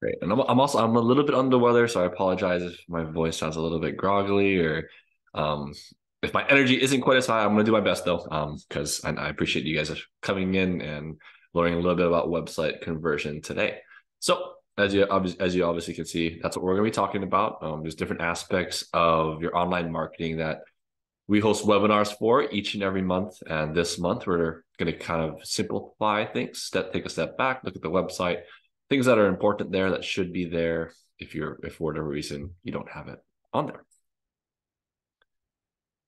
Great. And I'm a little bit under the weather, so I apologize if my voice sounds a little bit groggly or um, if my energy isn't quite as high. I'm going to do my best though, because I appreciate you guys coming in and learning a little bit about website conversion today. So as you obviously can see, that's what we're going to be talking about. There's different aspects of your online marketing that we host webinars for each and every month. And this month, we're going to kind of simplify things, take a step back, look at the website, things that are important there that should be there if for whatever reason you don't have it on there.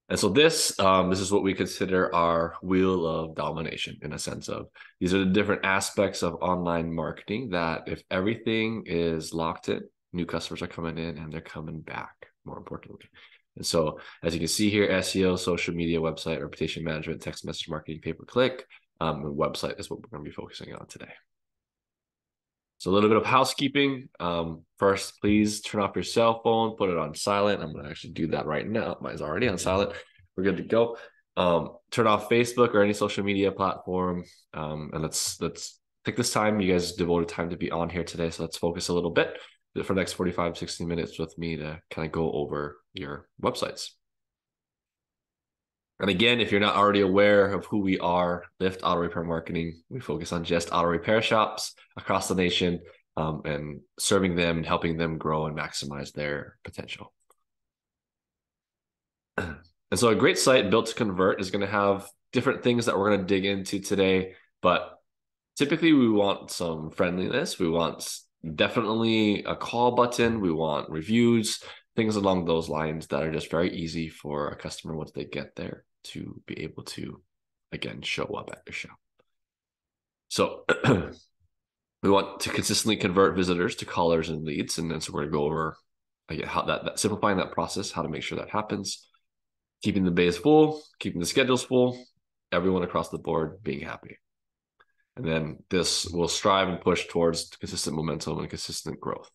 And so this is what we consider our wheel of domination, in a sense of these are the different aspects of online marketing that if everything is locked in, new customers are coming in and they're coming back, more importantly. And so as you can see here, SEO, social media, website, reputation management, text message marketing, pay-per-click, and website is what we're going to be focusing on today. So a little bit of housekeeping. First, please turn off your cell phone, put it on silent. I'm going to actually do that right now. Mine's already on silent. We're good to go. Turn off Facebook or any social media platform. And let's take this time. You guys devoted time to be on here today. So let's focus a little bit for the next 45, 60 minutes with me to kind of go over your websites. And again, if you're not already aware of who we are, Lift Auto Repair Marketing, we focus on just auto repair shops across the nation and serving them and helping them grow and maximize their potential. And so a great site built to convert is going to have different things that we're going to dig into today, but typically we want some friendliness. We want definitely a call button. We want reviews, things along those lines that are just very easy for a customer once they get there to be able to, again, show up at your shop. So we want to consistently convert visitors to callers and leads. And then so we're going to go over again, how that simplifying that process, how to make sure that happens, keeping the bays full, keeping the schedules full, everyone across the board being happy. And then this will strive and push towards consistent momentum and consistent growth.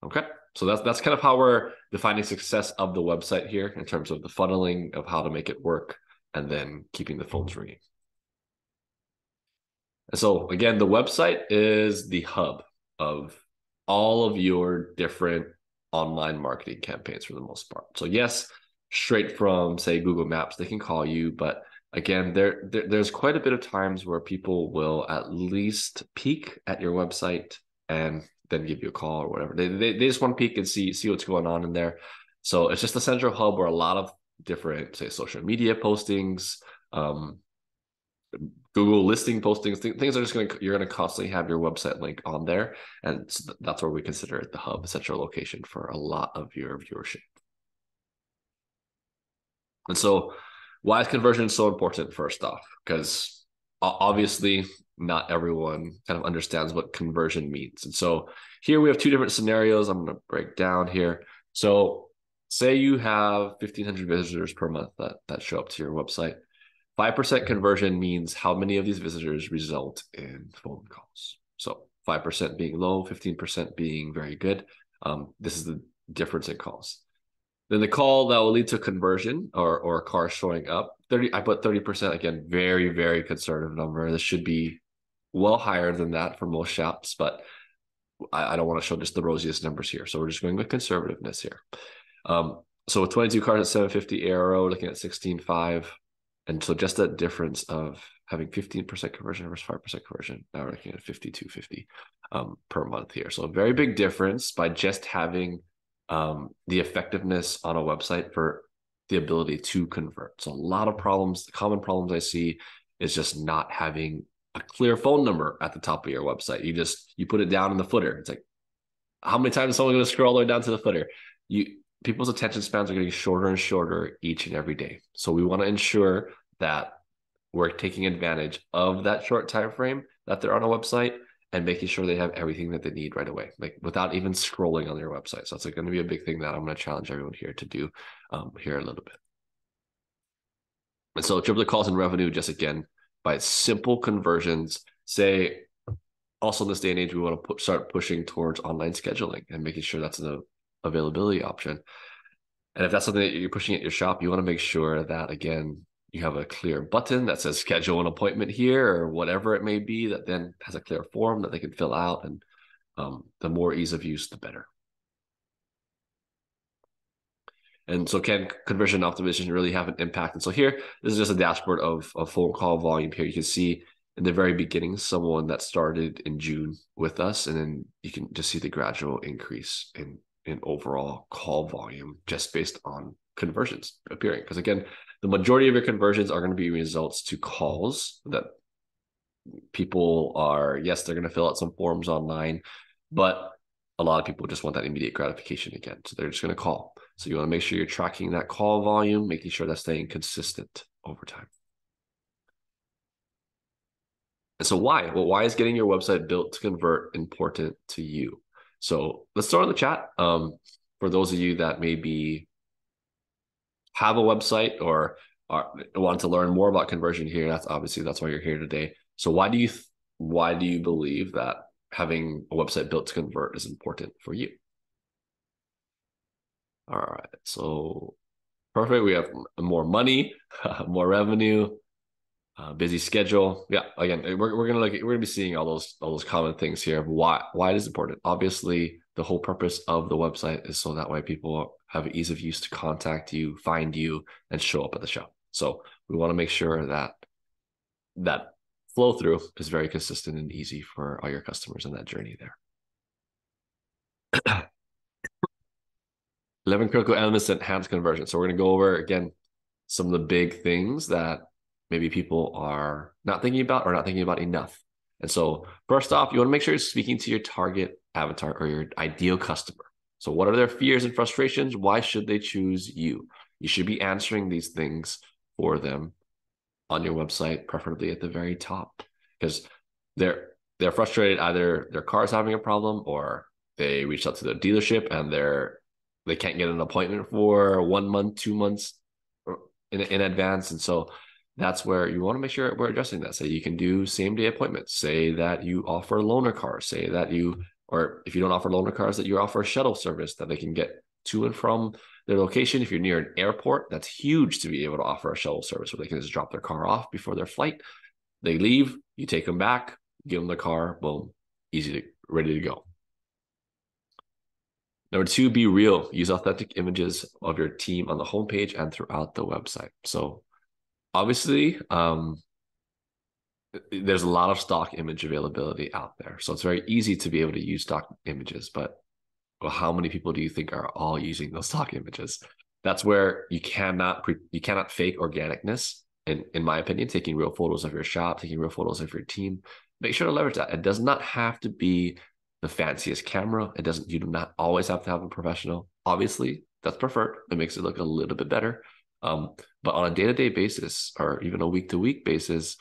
Okay. So that's kind of how we're defining success of the website here in terms of the funneling of how to make it work and then keeping the phones ringing. And so again, the website is the hub of all of your different online marketing campaigns for the most part. So yes, straight from say Google Maps, they can call you, but again, there's quite a bit of times where people will at least peek at your website and then give you a call or whatever. They just want to peek and see what's going on in there. So it's just a central hub where a lot of different, say, social media postings, Google listing postings, things are just you're going to constantly have your website link on there. And so that's where we consider it the hub, central location for a lot of your viewership. And so why is conversion so important first off? Because obviously not everyone kind of understands what conversion means. And so here we have two different scenarios I'm going to break down here. So say you have 1,500 visitors per month that show up to your website. 5% conversion means how many of these visitors result in phone calls. So 5% being low, 15% being very good. This is the difference in calls. Then the call that will lead to conversion or a car showing up. I put 30%, again, very, very conservative number. This should be well higher than that for most shops, but I don't want to show just the rosiest numbers here. So we're just going with conservativeness here. So with 22 cars at 750 ARO, looking at 16.5. And so just that difference of having 15% conversion versus 5% conversion, now we're looking at 52.50 per month here. So a very big difference by just having the effectiveness on a website for the ability to convert. So a lot of problems, the common problems I see is just not having a clear phone number at the top of your website. You put it down in the footer. It's like, how many times is someone going to scroll all the way down to the footer? People's attention spans are getting shorter and shorter each and every day. So we want to ensure that we're taking advantage of that short time frame that they're on a website and making sure they have everything that they need right away, like without even scrolling on their website. So that's going to be a big thing that I'm going to challenge everyone here to do here a little bit. And so triplet calls and revenue, just again, by simple conversions, say, also in this day and age, we want to start pushing towards online scheduling and making sure that's an availability option. And if that's something that you're pushing at your shop, you want to make sure that, again, you have a clear button that says schedule an appointment here or whatever it may be that then has a clear form that they can fill out. And The more ease of use, the better. And so can conversion optimization really have an impact? And so here, this is just a dashboard of phone call volume here. You can see in the very beginning, someone that started in June with us, and then you can just see the gradual increase in overall call volume just based on conversions appearing. Because again, the majority of your conversions are going to be results to calls that people are, yes, they're going to fill out some forms online, but a lot of people just want that immediate gratification again. So they're just going to call. So you want to make sure you're tracking that call volume, making sure that's staying consistent over time. And so why? Well, why is getting your website built to convert important to you? So let's start in the chat. For those of you that maybe have a website or want to learn more about conversion here, that's why you're here today. So why do you believe that having a website built to convert is important for you? All right, so perfect. We have more money, more revenue, busy schedule. Yeah, again, we're gonna be seeing all those common things here of why it is important. Obviously, the whole purpose of the website is so that way people have ease of use to contact you, find you, and show up at the shop. So we want to make sure that flow through is very consistent and easy for all your customers in that journey there. 11 critical elements that enhance conversion. So we're going to go over again some of the big things that maybe people are not thinking about or not thinking about enough. And so first off, you want to make sure you're speaking to your target avatar or your ideal customer. So what are their fears and frustrations? Why should they choose you? You should be answering these things for them on your website, preferably at the very top, because they're frustrated. Either their car is having a problem, or they reached out to the dealership and they can't get an appointment for 1 month, 2 months in advance. And so that's where you want to make sure we're addressing that. Say you can do same day appointments. Say that you offer loaner cars. Say that or if you don't offer loaner cars, that you offer a shuttle service that they can get to and from their location. If you're near an airport, that's huge to be able to offer a shuttle service where they can just drop their car off before their flight. They leave, you take them back, give them the car, boom, ready to go. Number 2, be real. Use authentic images of your team on the homepage and throughout the website. So obviously, there's a lot of stock image availability out there. So it's very easy to be able to use stock images, but how many people do you think are all using those stock images? That's where you cannot fake organicness. In my opinion, taking real photos of your shop, taking real photos of your team, make sure to leverage that. It does not have to be the fanciest camera. You do not always have to have a professional. Obviously, that's preferred. It makes it look a little bit better. But on a day-to-day basis, or even a week-to-week basis,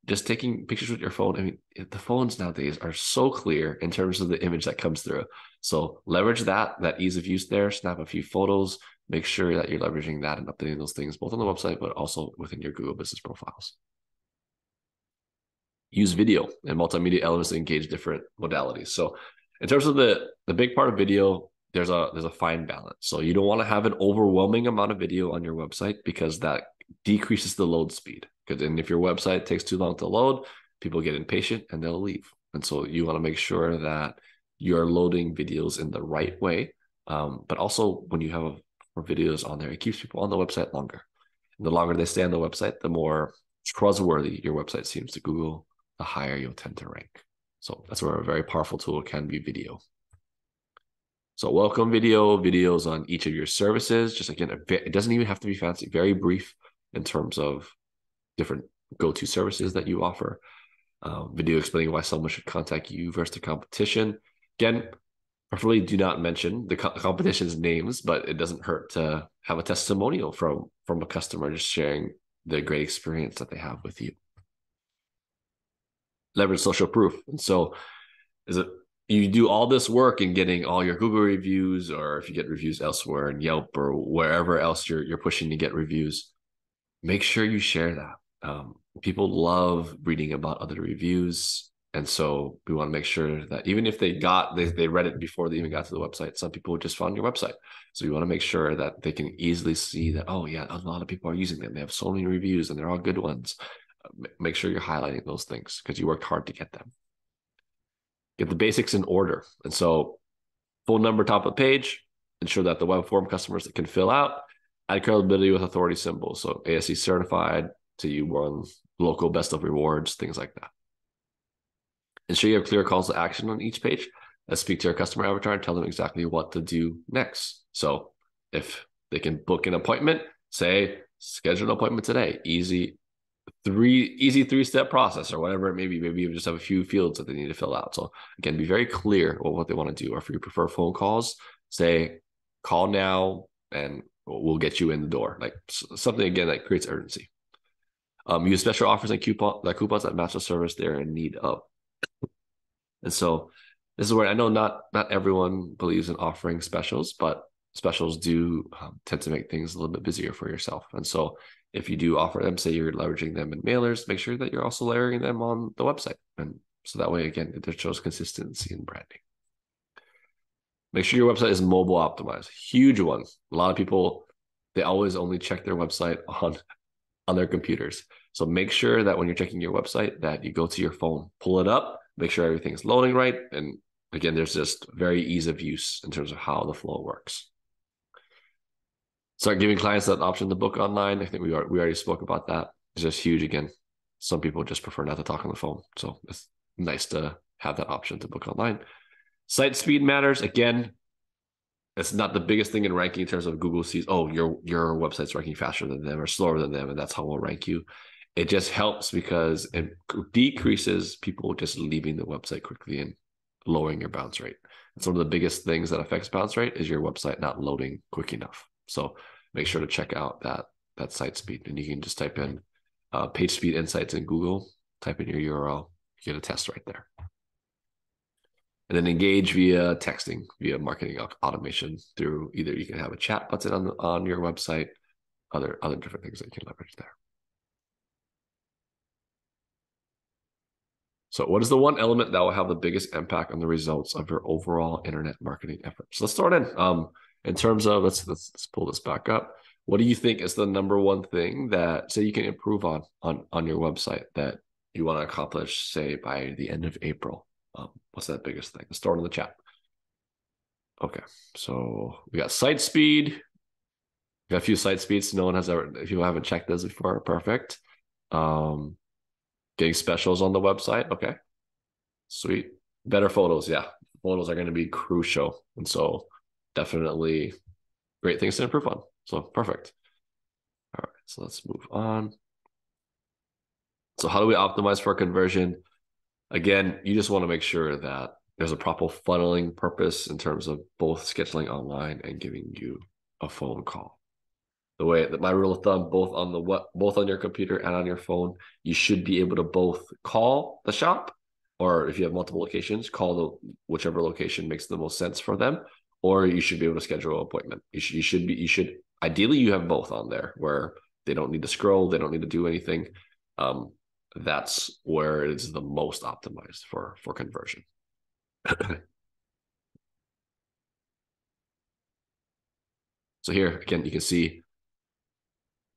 just taking pictures with your phone. I mean, the phones nowadays are so clear in terms of the image that comes through. So leverage that ease of use there, snap a few photos, make sure that you're leveraging that and updating those things both on the website, but also within your Google business profiles. Use video and multimedia elements to engage different modalities. So in terms of the big part of video, there's a fine balance. So you don't want to have an overwhelming amount of video on your website because that decreases the load speed. Because then if your website takes too long to load, people get impatient and they'll leave. And so you want to make sure that you're loading videos in the right way. But also when you have more videos on there, it keeps people on the website longer. And the longer they stay on the website, the more trustworthy your website seems to Google, the higher you'll tend to rank. So that's where a very powerful tool can be video. So welcome videos on each of your services. Just again, it doesn't even have to be fancy, very brief in terms of different go-to services that you offer. Video explaining why someone should contact you versus the competition. Again, preferably do not mention the competition's names, but it doesn't hurt to have a testimonial from a customer just sharing the great experience that they have with you. Leverage social proof. And so you do all this work in getting all your Google reviews, or if you get reviews elsewhere in Yelp or wherever else you're pushing to get reviews, make sure you share that. People love reading about other reviews. And so we want to make sure that even if they read it before they even got to the website, some people just found your website. So we want to make sure that they can easily see that, oh yeah, a lot of people are using them. They have so many reviews and they're all good ones. Make sure you're highlighting those things because you worked hard to get them. get the basics in order. And so phone number top of the page, ensure that the web form customers that can fill out, add credibility with authority symbols. So ASE certified, to you won local best of rewards, things like that. Ensure you have clear calls to action on each page. Let's speak to your customer avatar and tell them exactly what to do next. So if they can book an appointment, say schedule an appointment today. Easy three-step process or whatever it may be. Maybe you just have a few fields that they need to fill out. So again, be very clear on what they want to do. Or if you prefer phone calls, say call now and we'll get you in the door. Like something again that creates urgency. Use special offers and coupons that match the service they're in need of. And so this is where I know not everyone believes in offering specials, but specials do tend to make things a little bit busier for yourself. And so if you do offer them, say you're leveraging them in mailers, make sure that you're also layering them on the website. And so that way, again, it shows consistency in branding. Make sure your website is mobile optimized. Huge one. A lot of people, they always only check their website on their computers. So make sure that when you're checking your website that you go to your phone, pull it up, make sure everything's loading right. And again, there's just very ease of use in terms of how the flow works. Start giving clients that option to book online. I think we already spoke about that. It's just huge. Again, some people just prefer not to talk on the phone. So it's nice to have that option to book online. Site speed matters. Again, it's not the biggest thing in ranking in terms of Google sees, oh, your website's ranking faster than them or slower than them, and that's how we'll rank you. It just helps because it decreases people just leaving the website quickly and lowering your bounce rate. It's one of the biggest things that affects bounce rate is your website not loading quick enough. So make sure to check out that site speed, and you can just type in page speed insights in Google, type in your URL, you get a test right there. And then engage via texting, via marketing automation through either you can have a chat button on your website, other different things that you can leverage there. So what is the one element that will have the biggest impact on the results of your overall internet marketing efforts? Let's start in terms of, let's pull this back up. What do you think is the number one thing that, say, you can improve on your website that you want to accomplish, say, by the end of April? What's that biggest thing? Let's start in the chat. Okay, so we got site speed. We got a few site speeds. No one has ever, if you haven't checked those before, perfect. Getting specials on the website. Okay, sweet. Better photos. Yeah, photos are going to be crucial. And so definitely great things to improve on. So perfect. All right, so let's move on. So how do we optimize for conversion? Again, you just want to make sure that there's a proper funneling purpose in terms of both scheduling online and giving you a phone call. The way that my rule of thumb, both on your computer and on your phone, you should be able to both call the shop, or if you have multiple locations, call whichever location makes the most sense for them, or you should be able to schedule an appointment. You should ideally you have both on there where they don't need to scroll, they don't need to do anything. That's where it is the most optimized for conversion. So here, again, you can see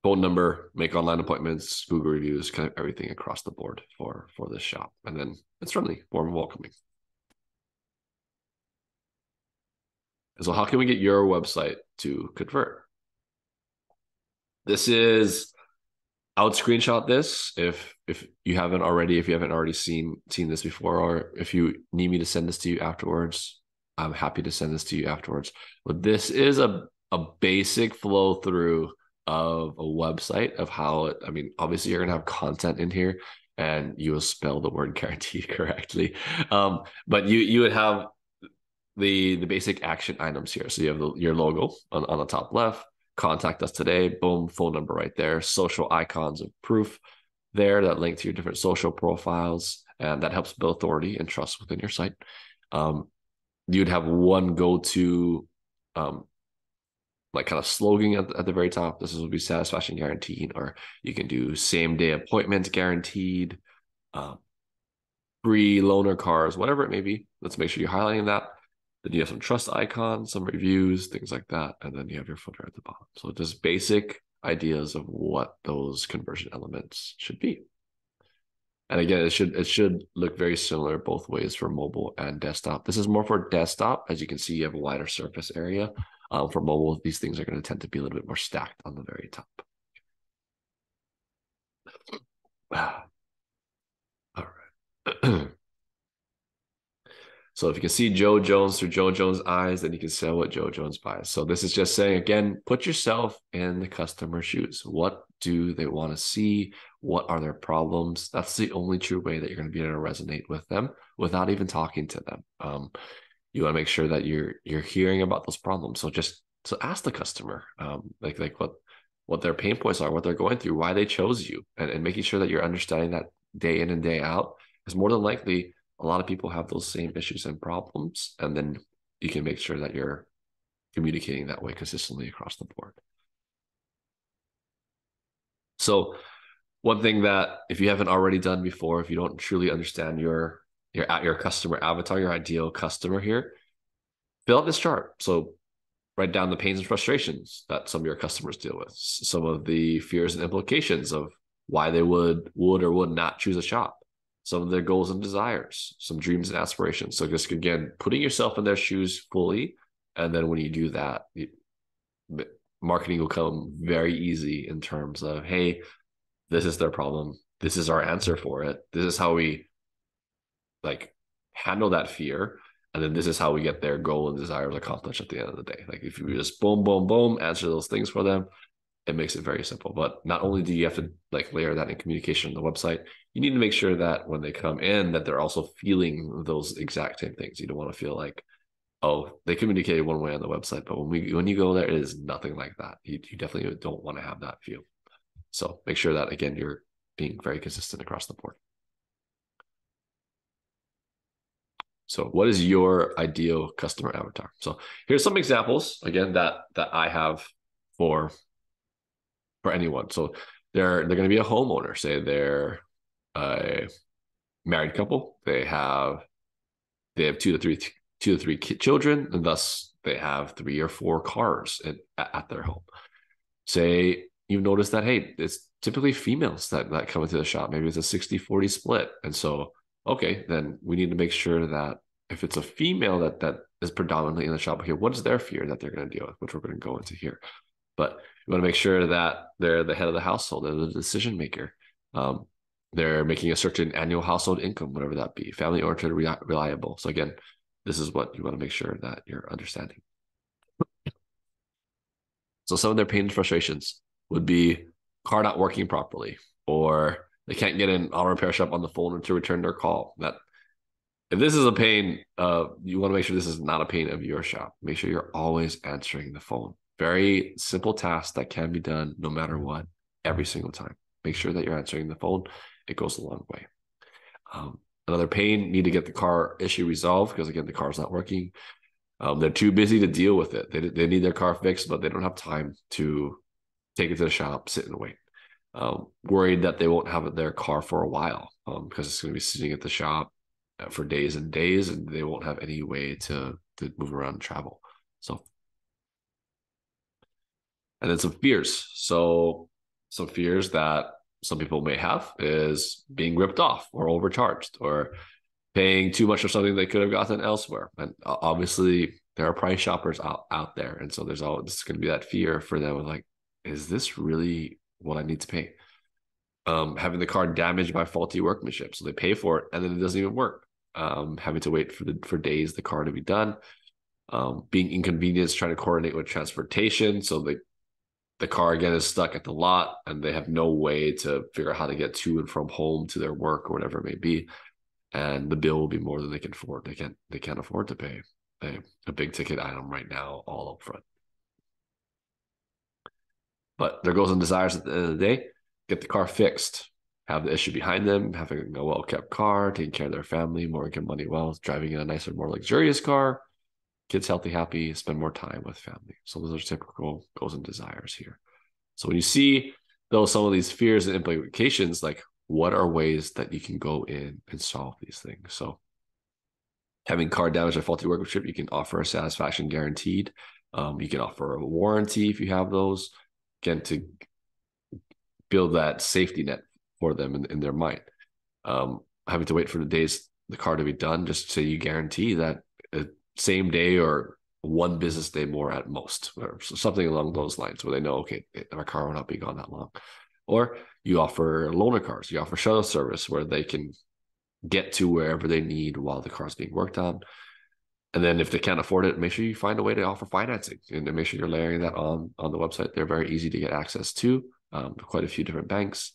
phone number, make online appointments, Google reviews, kind of everything across the board for this shop. And then it's friendly, warm and welcoming. And so how can we get your website to convert? I would screenshot this if you haven't already seen this before, or if you need me to send this to you afterwards, I'm happy to send this to you afterwards. But this is a basic flow through of a website of how it, I mean, obviously you're gonna have content in here and you will spell the word guaranteed correctly. But you would have the basic action items here. So you have your logo on the top left. Contact us today, boom, phone number right there, social icons of proof there that link to your different social profiles, and that helps build authority and trust within your site. You'd have one go-to like kind of slogan at the very top. This will be satisfaction guaranteed, or you can do same day appointment guaranteed, free loaner cars, whatever it may be. Let's make sure you're highlighting that. Then you have some trust icons, some reviews, things like that. And then you have your footer at the bottom. So just basic ideas of what those conversion elements should be. And again, it should look very similar both ways for mobile and desktop. This is more for desktop. As you can see, you have a wider surface area. For mobile, these things are going to tend to be a little bit more stacked on the very top. All right. So if you can see Joe Jones through Joe Jones' eyes, then you can sell what Joe Jones buys. So this is just saying, again, put yourself in the customer's shoes. What do they want to see? What are their problems? That's the only true way that you're going to be able to resonate with them without even talking to them. You want to make sure that you're hearing about those problems. So ask the customer, like what their pain points are, what they're going through, why they chose you, and making sure that you're understanding that day in and day out. Because more than likely, a lot of people have those same issues and problems, and then you can make sure that you're communicating that way consistently across the board. So one thing that if you haven't already done before, if you don't truly understand your customer avatar, your ideal customer here, fill out this chart. So write down the pains and frustrations that some of your customers deal with, some of the fears and implications of why they would or would not choose a shop, some of their goals and desires, some dreams and aspirations. So just again, putting yourself in their shoes fully. And then when you do that, marketing will come very easy in terms of, hey, this is their problem. This is our answer for it. This is how we like handle that fear. And then this is how we get their goal and desires accomplished at the end of the day. Like if you just boom, boom, boom, answer those things for them, it makes it very simple. But not only do you have to like layer that in communication on the website, you need to make sure that when they come in, that they're also feeling those exact same things. You don't want to feel like, oh, they communicated one way on the website, but when you go there, it is nothing like that. You definitely don't want to have that feel. So make sure that again, you're being very consistent across the board. So what is your ideal customer avatar? So here's some examples again that I have for anyone. So they're going to be a homeowner. Say they're a married couple. They have two to three children, and thus they have 3 or 4 cars at their home. Say you've noticed that, hey, it's typically females that come into the shop. Maybe it's a 60-40 split. And so, okay, then we need to make sure that if it's a female that is predominantly in the shop here, what is their fear that they're going to deal with, which we're going to go into here. But you want to make sure that they're the head of the household, they're the decision maker. They're making a certain annual household income, whatever that be, family oriented, reliable. So again, this is what you want to make sure that you're understanding. So some of their pain and frustrations would be car not working properly, or they can't get an auto repair shop on the phone to return their call. That if this is a pain, you want to make sure this is not a pain of your shop. Make sure you're always answering the phone. Very simple task that can be done no matter what, every single time. Make sure that you're answering the phone. It goes a long way. Another pain, need to get the car issue resolved because again, the car's not working. They're too busy to deal with it. They need their car fixed, but they don't have time to take it to the shop, sit and wait. Worried that they won't have their car for a while because it's going to be sitting at the shop for days and days, and they won't have any way to move around and travel. So, and then some fears. So some fears that some people may have is being ripped off or overcharged or paying too much for something they could have gotten elsewhere. And obviously there are price shoppers out there. And so there's always going to be that fear for them of like, is this really what I need to pay? Having the car damaged by faulty workmanship. So they pay for it and then it doesn't even work. Having to wait for days the car to be done. Being inconvenienced, trying to coordinate with transportation. So the car again is stuck at the lot and they have no way to figure out how to get to and from home to their work or whatever it may be. And the bill will be more than they can afford. They can't afford to pay a big ticket item right now all up front. But their goals and desires at the end of the day, get the car fixed, have the issue behind them, having a well-kept car, taking care of their family, more income, money, wealth, driving in a nicer, more luxurious car, kids healthy, happy, spend more time with family. So those are typical goals and desires here. So when you see some of these fears and implications, like what are ways that you can go in and solve these things? So having car damage or faulty workmanship, you can offer a satisfaction guaranteed. You can offer a warranty if you have those, again, to build that safety net for them in their mind. having to wait for the car to be done, just so you guarantee that same day or one business day more at most, or something along those lines, where they know, okay, my car will not be gone that long. Or you offer loaner cars, you offer shuttle service where they can get to wherever they need while the car is being worked on. And then if they can't afford it, make sure you find a way to offer financing, and make sure you're layering that on the website. They're very easy to get access to, quite a few different banks.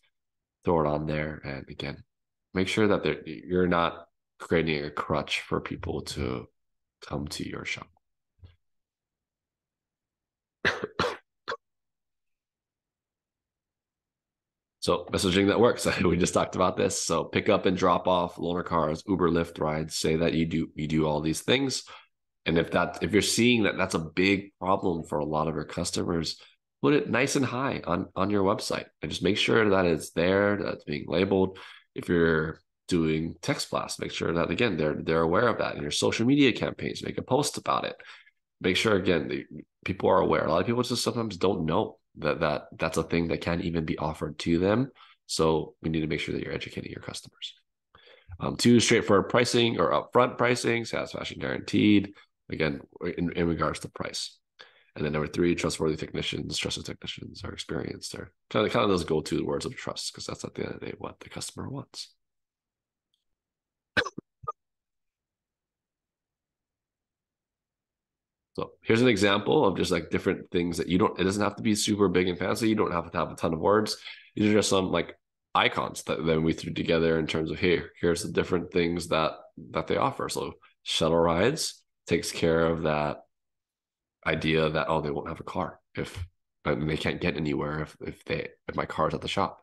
Throw it on there, and again, make sure that you're not creating a crutch for people to come to your shop. So messaging that works. We just talked about this. So pick up and drop off, loaner cars, Uber, Lyft rides. Say that you do all these things, and if you're seeing that that's a big problem for a lot of your customers, put it nice and high on your website, and just make sure that it's there, that it's being labeled. If you're doing text blasts, make sure that again they're aware of that. In your social media campaigns, make a post about it. Make sure again people are aware. A lot of people just sometimes don't know that's a thing that can even be offered to them. So we need to make sure that you're educating your customers. 2, straightforward pricing or upfront pricing, satisfaction guaranteed. Again, in regards to price. And then number 3, trustworthy technicians. Trusted technicians are experienced. They're kind of those go-to words of trust, because that's at the end of the day what the customer wants. So here's an example of just like different things that it doesn't have to be super big and fancy. You don't have to have a ton of words. These are just some like icons that then we threw together in terms of, hey, here's the different things that they offer. So shuttle rides takes care of that idea that, oh, they won't have a car and they can't get anywhere if my car's at the shop.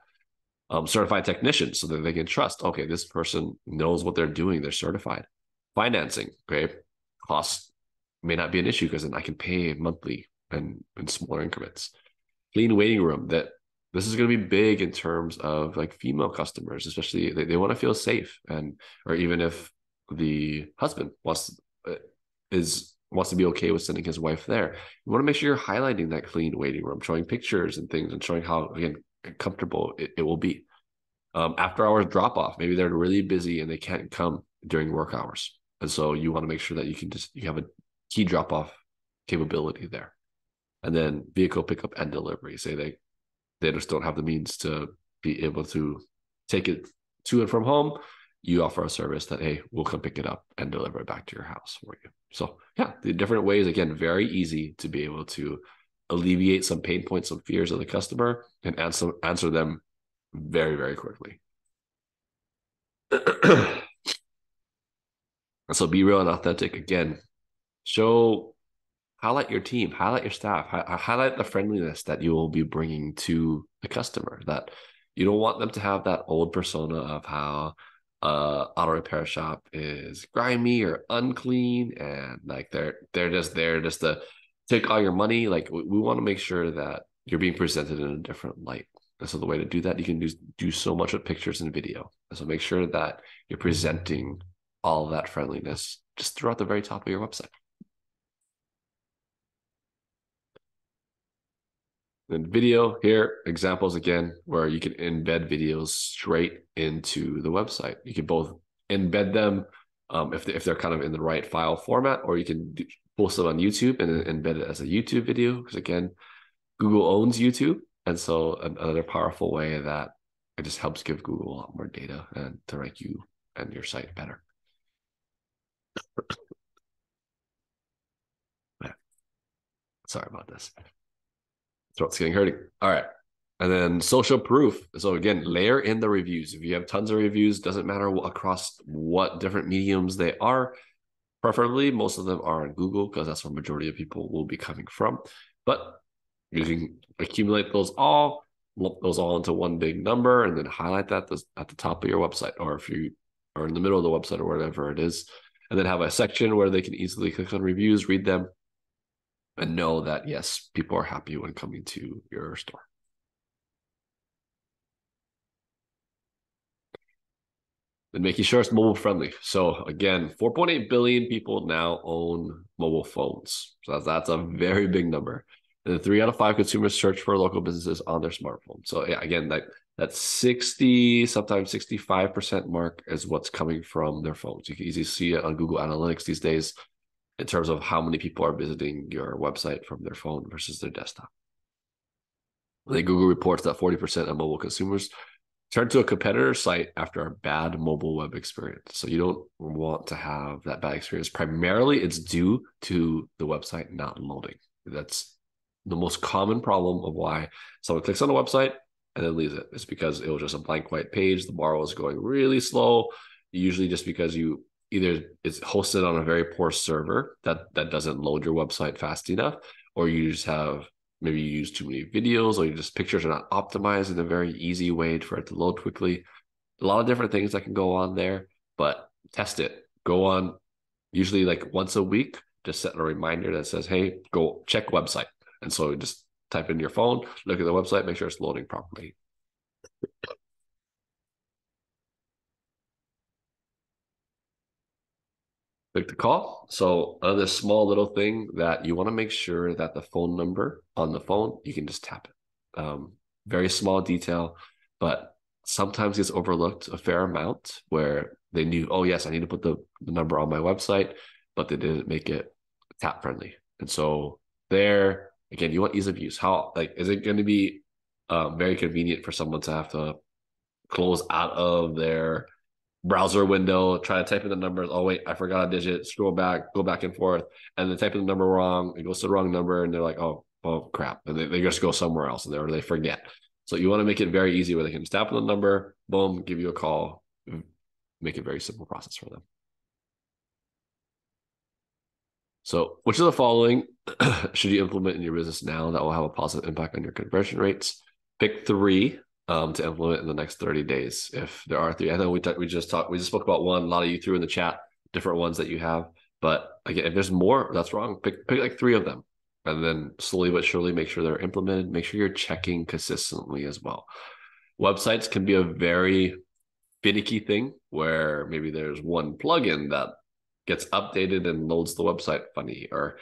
Certified technicians, so that they can trust, okay, this person knows what they're doing, they're certified. Financing, okay, costs may not be an issue because then I can pay monthly and in smaller increments. Clean waiting room, that this is going to be big in terms of like female customers, especially they want to feel safe, or even if the husband wants to be okay with sending his wife there, you want to make sure you're highlighting that clean waiting room, showing pictures and things, and showing how again comfortable it will be. After hours drop off, maybe they're really busy and they can't come during work hours, and so you want to make sure that you have a key drop off capability there. And then vehicle pickup and delivery, say they just don't have the means to be able to take it to and from home. You offer a service that, hey, we'll come pick it up and deliver it back to your house for you. So yeah, the different ways, again, very easy to be able to alleviate some pain points, some fears of the customer, and answer them very, very quickly. So be real and authentic. Again, highlight your team, highlight your staff, highlight the friendliness that you will be bringing to the customer. That you don't want them to have that old persona of how auto repair shop is grimy or unclean, and like they're just there just to take all your money. Like we want to make sure that you're being presented in a different light. And so the way to do that, you can do so much with pictures and video. And so make sure that you're presenting all of that friendliness just throughout the very top of your website. And video here, examples again, where you can embed videos straight into the website. You can both embed them if they're kind of in the right file format, or you can post them on YouTube and embed it as a YouTube video. Because again, Google owns YouTube. And so another powerful way that it just helps give Google a lot more data and to rank you and your site better. Sorry about this. Throat's getting hurting. All right. And then social proof. So again, layer in the reviews. If you have tons of reviews, doesn't matter across what different mediums they are. Preferably, most of them are on Google because that's where majority of people will be coming from. But you can accumulate those all, lump those all into one big number, and then highlight that at the top of your website, or if you are in the middle of the website or whatever it is, and then have a section where they can easily click on reviews, read them, and know that, yes, people are happy when coming to your store. And making sure it's mobile friendly. So again, 4.8 billion people now own mobile phones. So that's a very big number. And 3 out of 5 consumers search for local businesses on their smartphone. So yeah, again, like that 60, sometimes 65% mark is what's coming from their phones. You can easily see it on Google Analytics these days in terms of how many people are visiting your website from their phone versus their desktop. Google reports that 40% of mobile consumers turn to a competitor site after a bad mobile web experience. So you don't want to have that bad experience. Primarily, it's due to the website not loading. That's the most common problem of why someone clicks on a website and then leaves it. It's because it was just a blank white page. The bar was going really slow, usually just because you either it's hosted on a very poor server that doesn't load your website fast enough, or you just have maybe you use too many videos, or you just pictures are not optimized in a very easy way for it to load quickly. A lot of different things that can go on there, but test it. Go on usually like once a week, just set a reminder that says, hey, go check website. And so just type in your phone, look at the website, make sure it's loading properly. Click the call. So another small little thing that you want to make sure that the phone number on the phone, you can just tap it. Very small detail, but sometimes it's overlooked a fair amount where they knew, oh yes, I need to put the number on my website, but they didn't make it tap friendly. And so there, again, you want ease of use. How, like, is it going to be very convenient for someone to have to close out of their browser window, try to type in the numbers. Oh, wait, I forgot a digit. Scroll back, go back and forth, and then type in the number wrong. It goes to the wrong number, and they're like, oh crap. And they just go somewhere else, and they forget. So you want to make it very easy where they can just tap on the number, boom, give you a call, make it a very simple process for them. So which of the following should you implement in your business now that will have a positive impact on your conversion rates? Pick three to implement in the next 30 days. If there are three, I know we just spoke about one. A lot of you threw in the chat different ones that you have, but again, if there's more, that's wrong. Pick like three of them, and then slowly but surely make sure they're implemented. Make sure you're checking consistently as well. Websites can be a very finicky thing where maybe there's one plugin that gets updated and loads the website funny, or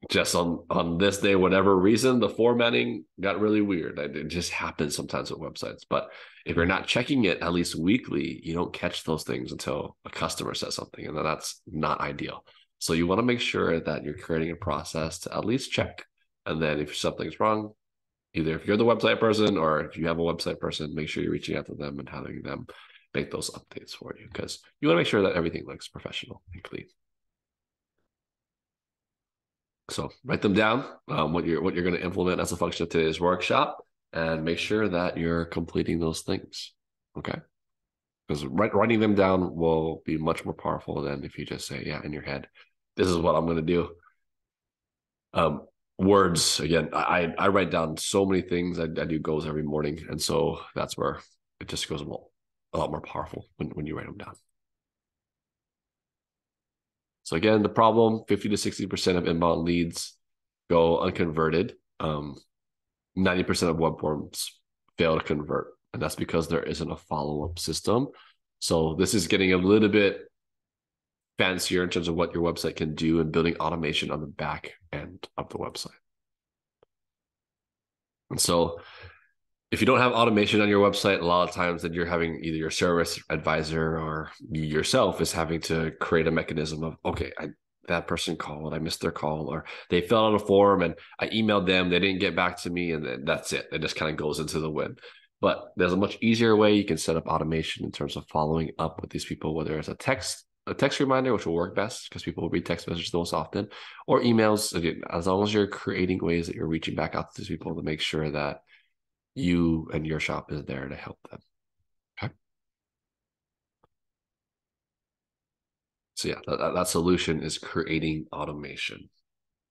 just on this day, whatever reason, the formatting got really weird. It just happens sometimes with websites. But if you're not checking it at least weekly, you don't catch those things until a customer says something, and then that's not ideal. So you want to make sure that you're creating a process to at least check. And then if something's wrong, either if you're the website person or if you have a website person, make sure you're reaching out to them and having them make those updates for you, because you want to make sure that everything looks professional and clean. So write them down, what you're going to implement as a function of today's workshop, and make sure that you're completing those things. Okay, because writing them down will be much more powerful than if you just say, yeah, in your head, this is what I'm going to do. Words, again, I write down so many things. I do goals every morning, and so that's where it just goes a lot more powerful when you write them down. So again, the problem, 50 to 60% of inbound leads go unconverted. 90% of web forms fail to convert, and that's because there isn't a follow-up system. So this is getting a little bit fancier in terms of what your website can do and building automation on the back end of the website. And so if you don't have automation on your website, a lot of times that you're having either your service advisor or you yourself is having to create a mechanism of, okay, that person called, I missed their call, or they filled out a form and I emailed them, they didn't get back to me, and that's it. It just kind of goes into the wind. But there's a much easier way you can set up automation in terms of following up with these people, whether it's a text reminder, which will work best because people will read text messages the most often, or emails. Again, as long as you're creating ways that you're reaching back out to these people to make sure that you and your shop is there to help them. Okay. So yeah, that solution is creating automation.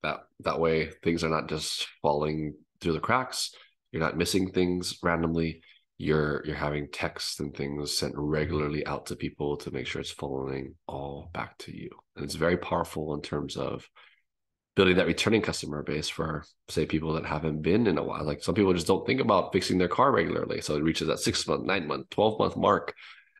That way things are not just falling through the cracks. You're not missing things randomly. You're having texts and things sent regularly out to people to make sure it's following all back to you. And it's very powerful in terms of building that returning customer base for, say, people that haven't been in a while. Like some people just don't think about fixing their car regularly. So it reaches that 6-month, 9-month, 12-month mark,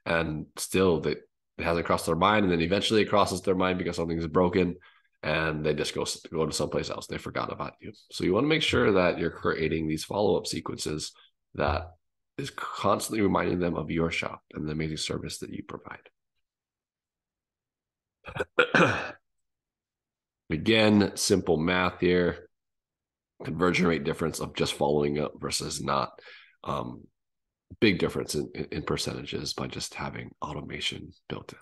and still it hasn't crossed their mind. And then eventually it crosses their mind because something is broken, and they just go to someplace else. They forgot about you. So you want to make sure that you're creating these follow-up sequences that is constantly reminding them of your shop and the amazing service that you provide. Again, simple math here. Conversion rate difference of just following up versus not. Big difference in percentages by just having automation built in.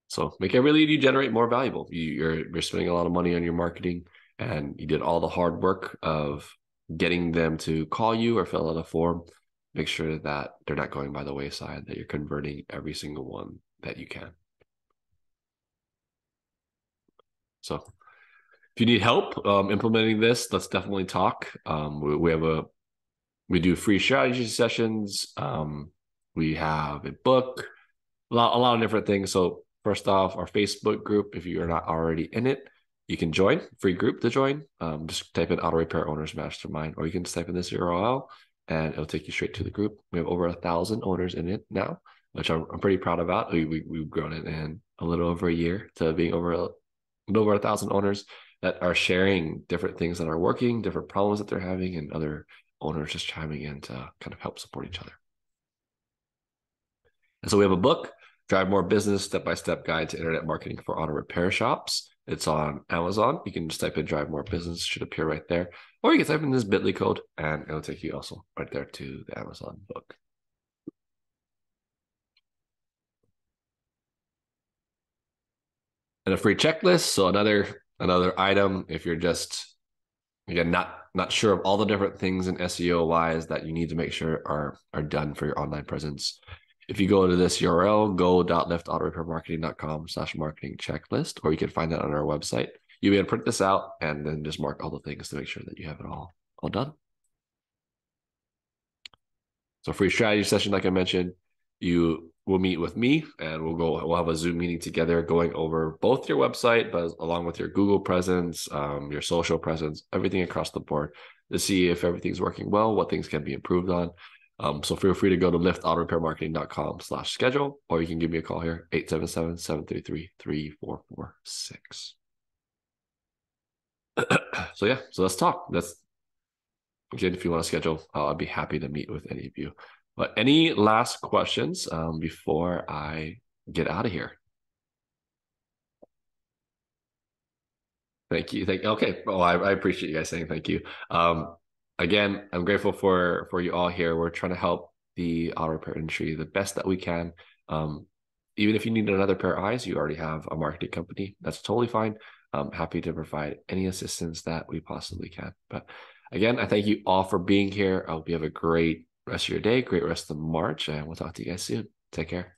So make every lead you generate more valuable. You're spending a lot of money on your marketing, and you did all the hard work of getting them to call you or fill out a form. Make sure that they're not going by the wayside, that you're converting every single one that you can. So if you need help implementing this, let's definitely talk. We do free strategy sessions. We have a book, a lot of different things. So first off, our Facebook group, if you are not already in it, you can join, free group to join. Just type in Auto Repair Owners Mastermind, or you can just type in this URL and it'll take you straight to the group. We have over 1,000 owners in it now, which I'm pretty proud about. We've grown it in a little over a year to being over 1,000 owners that are sharing different things that are working, different problems that they're having, and other owners just chiming in to kind of help support each other. And so we have a book, Drive More Business, Step-by-Step Guide to Internet Marketing for Auto Repair Shops. It's on Amazon. You can just type in Drive More Business, should appear right there. Or you can type in this bit.ly code and it'll take you also right there to the Amazon book. And a free checklist. So another item, if you're just, again, not sure of all the different things in SEO wise that you need to make sure are done for your online presence. If you go to this URL, go.liftautorepairmarketing.com/marketing checklist, or you can find that on our website. You'll be able to print this out and then just mark all the things to make sure that you have it all done. So free strategy session, like I mentioned, you will meet with me and we'll have a Zoom meeting together going over both your website, but along with your Google presence, your social presence, everything across the board to see if everything's working well, what things can be improved on. So feel free to go to liftautorepairmarketing.com/schedule, or you can give me a call here, 877-733-3446. So yeah, so let's talk. Again, if you want to schedule, I'd be happy to meet with any of you. But any last questions before I get out of here? Thank you. Okay. Well, I appreciate you guys saying thank you. Again, I'm grateful for you all here. We're trying to help the auto repair industry the best that we can. Even if you need another pair of eyes, you already have a marketing company. That's totally fine. I'm happy to provide any assistance that we possibly can. But again, I thank you all for being here. I hope you have a great rest of your day, great rest of March, and we'll talk to you guys soon. Take care.